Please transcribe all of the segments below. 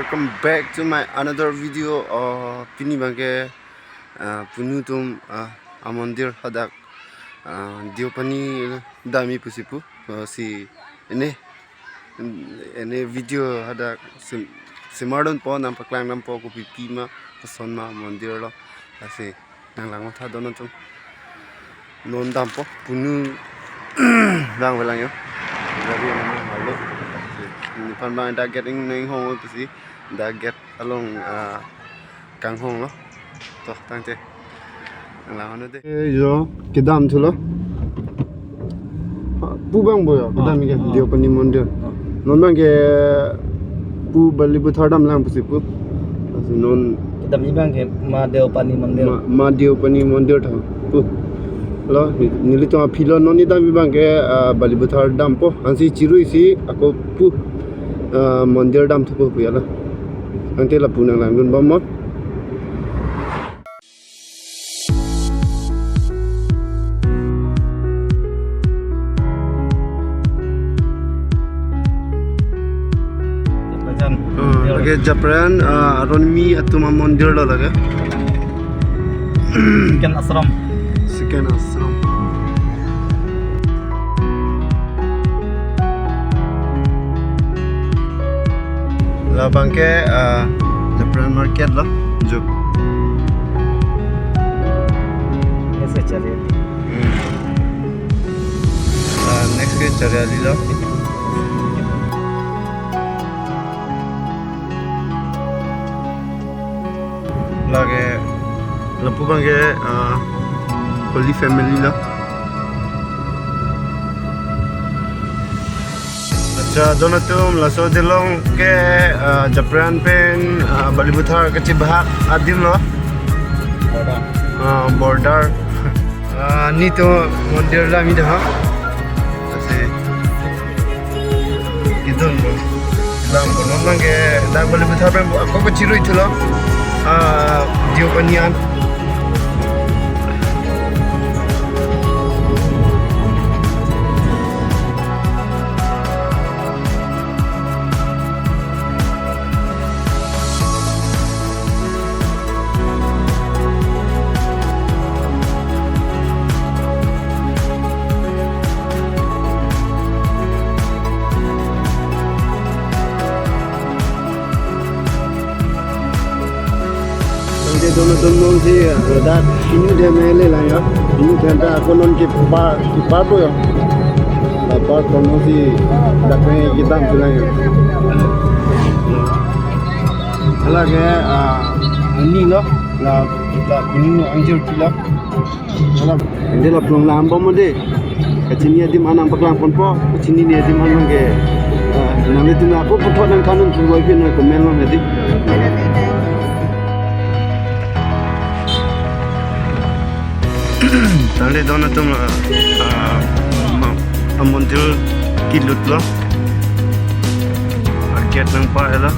welcome back to my another video. Pini bangke punutum amandir hadak diopani dami pusipu si ini video hadak semadon po nampak lang nampo ko pipima pasonma mandir lo asi nang lang tha donon tum non dampo punu lang belang yo dari halo pan bang da get ing ning hong pasi da get along kang hong lo to tangte lang ano de yo kedam thulo pu bang boyo kedam ge dio pani mondir non bang ge pu bali bu thadam lang pasi pu non Kita bilang ke Madewpani Mandir. Madewpani Mandir tha pu lo nili to philo noni da bang ke bali bu thadam po ansi chirui si ako pu mandir dam thupo pu yala angte la punang lang dun bam lage Japran aronmi atuma mandir lo lage Second ashram la bangke Japran market lo jo ऐसे चले next ke Chariali lo lage lapu bangke Holy Family lo अच्छा दोनों तुम लसो दिलों के Japran pen Balibuthar के चिबहाक आदिम लो border ni to mandir la mi dah ase kidon lo lam kono mangi da Balibuthar pen ko ko chirui thulo dio panian dono si da ini dia mele lah ya ini tenda konon ki pa to ya la pa konon si da pe kita pulang ya alage ini lo la ini anjir kila ala ini la pulang lamba mode kecini di mana paklang ponpo kecini ni di mana ke nanti tu aku potong dan kanun tu lagi nak komen lo nanti tali dono tum mandir kilut lo get nang pa ela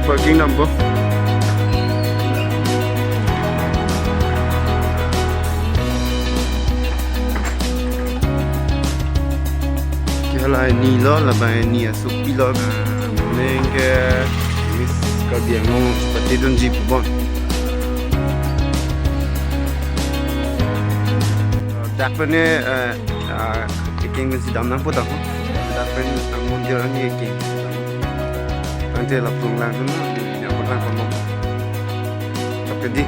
parking number kala ni lo la ba ni asuk pilog nenge mis ka bien no seperti don jeep bon dakpane king si dam nang pota ko dakpen amon dia ni king nanti la pulang lang dun yang pernah kamu tapi di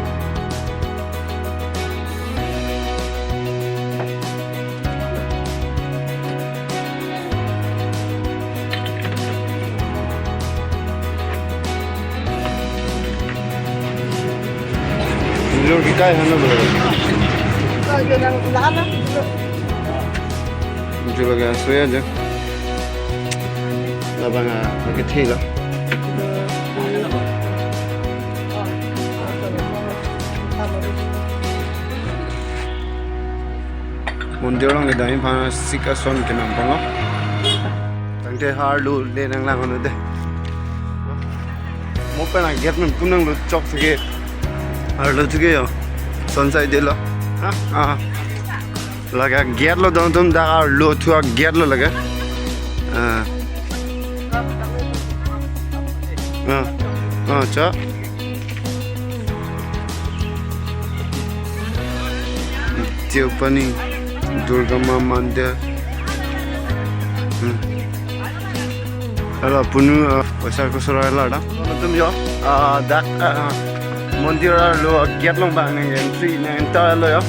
video kita yang mana boleh muncul lagi asli aja labang pakai teh lah mondir lang dai pa sika son ke nam pang tangte har lu le nang lang onu de mo pa na get men punang lu chok ge har lu ge yo son sai de lo laga get lo don tum da har lu thua get lo laga cha Tiopani Durga Ma Mandir ala punu pasar ko sura la da tum yo dak mondir lo get long bang entry na enta lo yo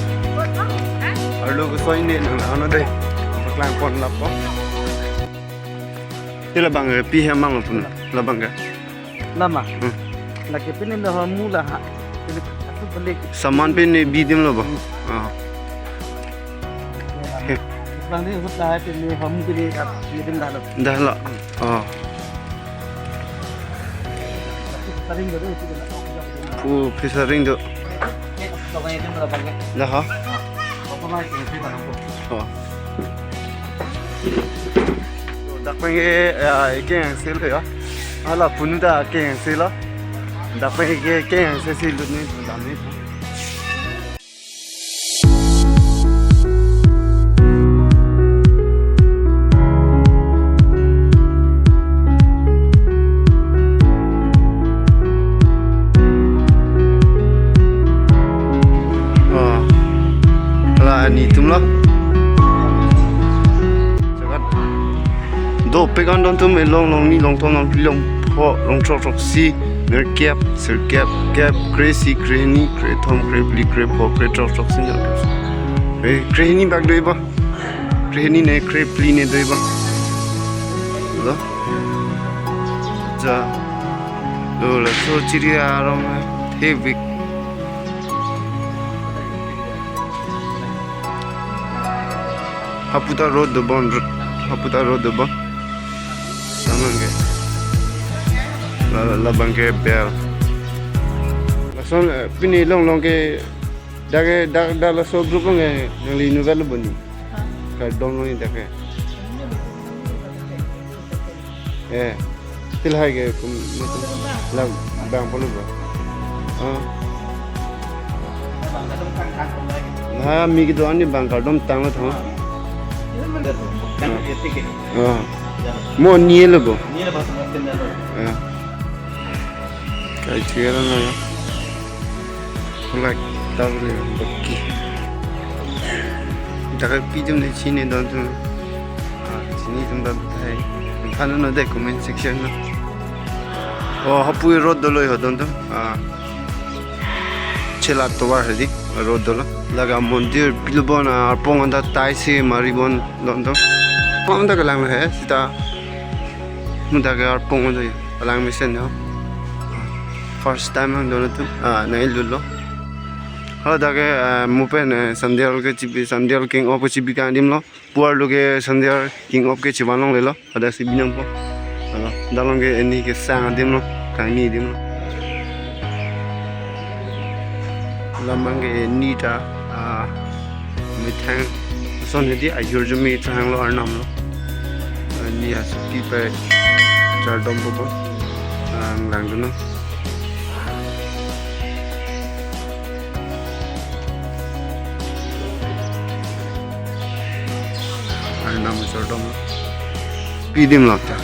lo ko soin ne na de klang pon la po tila bang pi he mang pun la bang Lama. Lagi pini dah mula ha. Jadi aku balik. Saman pe ne bi dim lo ba Bang ni hut dah pini hom pini kat dim dah lo. dah la Sering baru itu dah. pu pisaring do Kau yang itu berapa bang? dah ha Apa mai itu dah aku. dak penge ke sel yo ala punu da ke sel dak penge ke sel ni da ni ni tumla do pegan don tum long ni long tom long long pho long chok si ner cap sir cap crazy cranny cre tom cre bli cre pho cre chok sin e cranny bag doi ba cranny ne cre pli ne doi ba lo ja lo la so chiri arong heavy Haputa road the bond Haputa road the bond Samange la bange bel la son pini long ke dage da la so group nge li nouvelle boni ka don ni dage til hai ge kum la bang polu ba ha mi ki do ani bang ka dom tang la thang Mo nie lo bo. Ni lah pasal mungkin dah lo. Kai chira na ya. Like tawle bakki. Daga pijum ne chine don tu. Chini tum da hai. Khana na de comment section na. Hapu road dolo yo don tu. Chela to war hadi road dolo. Laga mondir bilbon arpong anda taisi maribon don tu. Pong da lang hai sita muda ga pong da lang mission yo first time ang dono tu nai lulo hala da ga mupen sandial ke chibi sandial king of chibi ka dim lo puar lo ke sandial king of ke chibanong le lo ada si binang po hala dalong ke eni ke sang dim lo ka ni dim lo lambang ke ni ta mithang son hedi ayur jumi thang lo arnam lo ni asuki pe char dom bo lang do no arnam char dom pi dim lo ta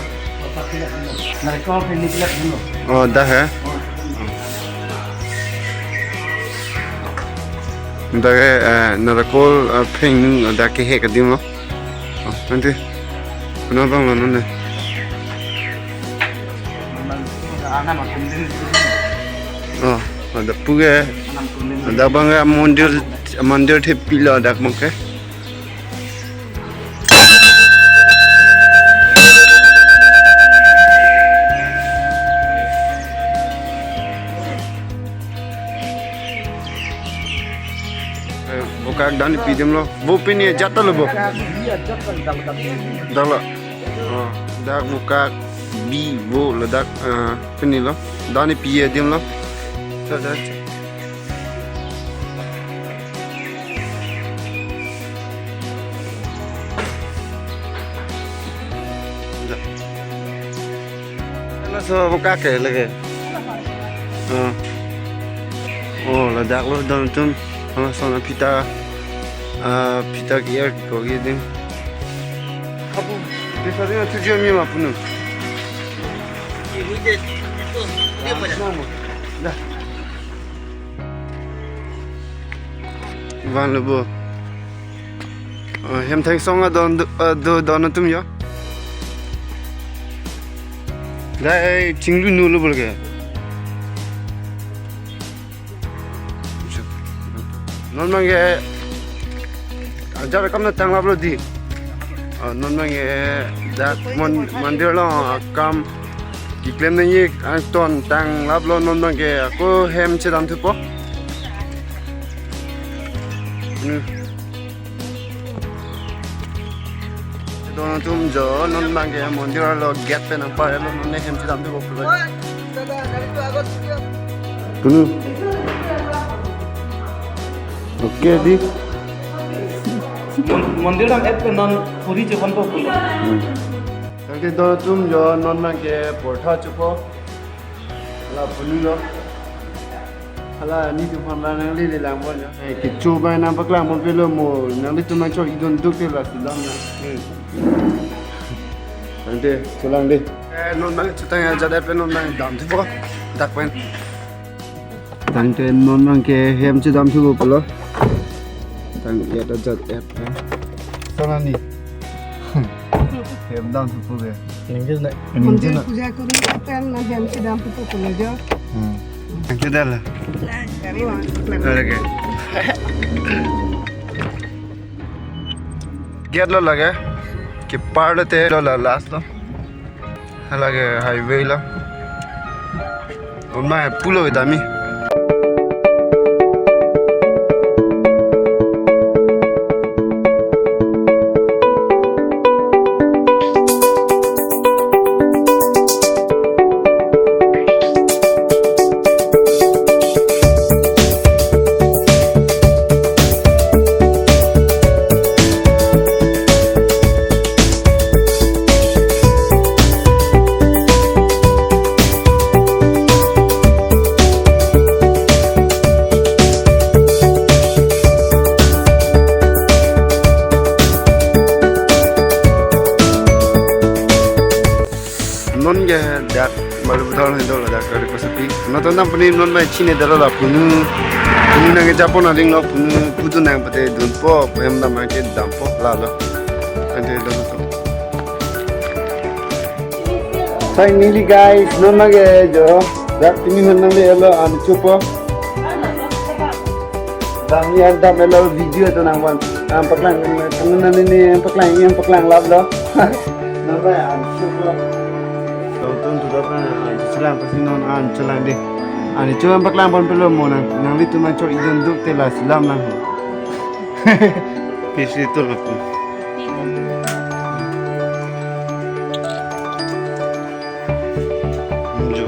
Mereka pini kelak dulu. da hai da ke narakol phing da ke he ka dim lo nanti Kuna bang ano na? Anak makan dulu. Ada puge. Ada bang mandir the pila dak mangke. Buka dan pidem lo. Bu pini jatuh lo bu. Dala. Dak buka bi bu lo dak pini lo. Dani piye dem lo. Sada. so buka ke lagi. Oh, ledak lo dalam tu. Sana pita kia kau gitu. Apa? Biasanya tujuan ni apa nu? Dah. Van lebo. Hem thang songa don tum ya. Dah cinglu nulu boleh. Non mange ajar kam na tangla bro di. Non mange dak mandir lo kam diklaim ni ton tang lab lo non mange aku hem chedam tu po. Don tum jo non mange mandir lo get pe na pa lo non hem chedam tu po. Kunu. Oke di. मंदिर हम ऐप पे नॉन पूरी चुपन को बोलो Oke do tum jo non mange portha chupo. Ala punulo. Ala ni tu pam nang li le lang bon ya. Ki chu ba na bakla mo pelo mo nang li tu na cho idon duk te la silam na. Ante chulang de. Non mang chutang ya jada pe non mang dam tu po. Dak pen. Tang te non mang ke hem chu dam tu po lo. Tang ya da jat app. Sana ni. Hem dam tu po be. English नहीं मंदिर पूजा करूँ तेल ना हम से दाम पे तो ले जाओ Angke dah lah. Lagi. Get lo lagi. Ki part te lo la last lo. Lagi highway lo. Unma pulo itami. Non ge dak malu betul itu lah dak dari kosepi. Nonton nam puni non mai cine dalam lah punu nang Japon aling lo punu kudu nang pete dunpo hem nam ke dampo lalu. Ante lo tu. Finally guys, non mage jo dak tini non le lo an chupo. Dam ni an dam lo video tu nang wan. Am paklang nan ni am paklang lab lo. Non mai an chupo. Tonton tu dapat selang pasti non an selang deh. Ani cuman paklang pun perlu mau nang litu macam idun duk telah selam nang. Pisi tu lah. Jo,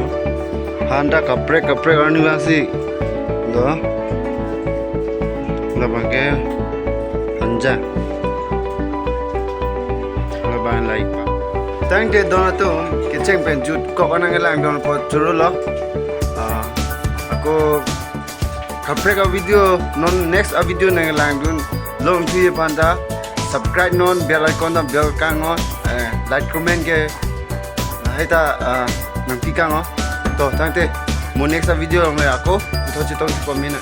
handa kaprek orni masih, doh. Lepas ke anja, lepas like pak. Thank you Donatum, keceng penjut kok orang ngelang don pot curu lo. Aku kaprek video non next video ngelang don lo mesti panda subscribe non bell icon dan bell kangon like comment ke kita nang pikang oh. Toh thank you. Mo next video me aku, itu cerita 10 minit.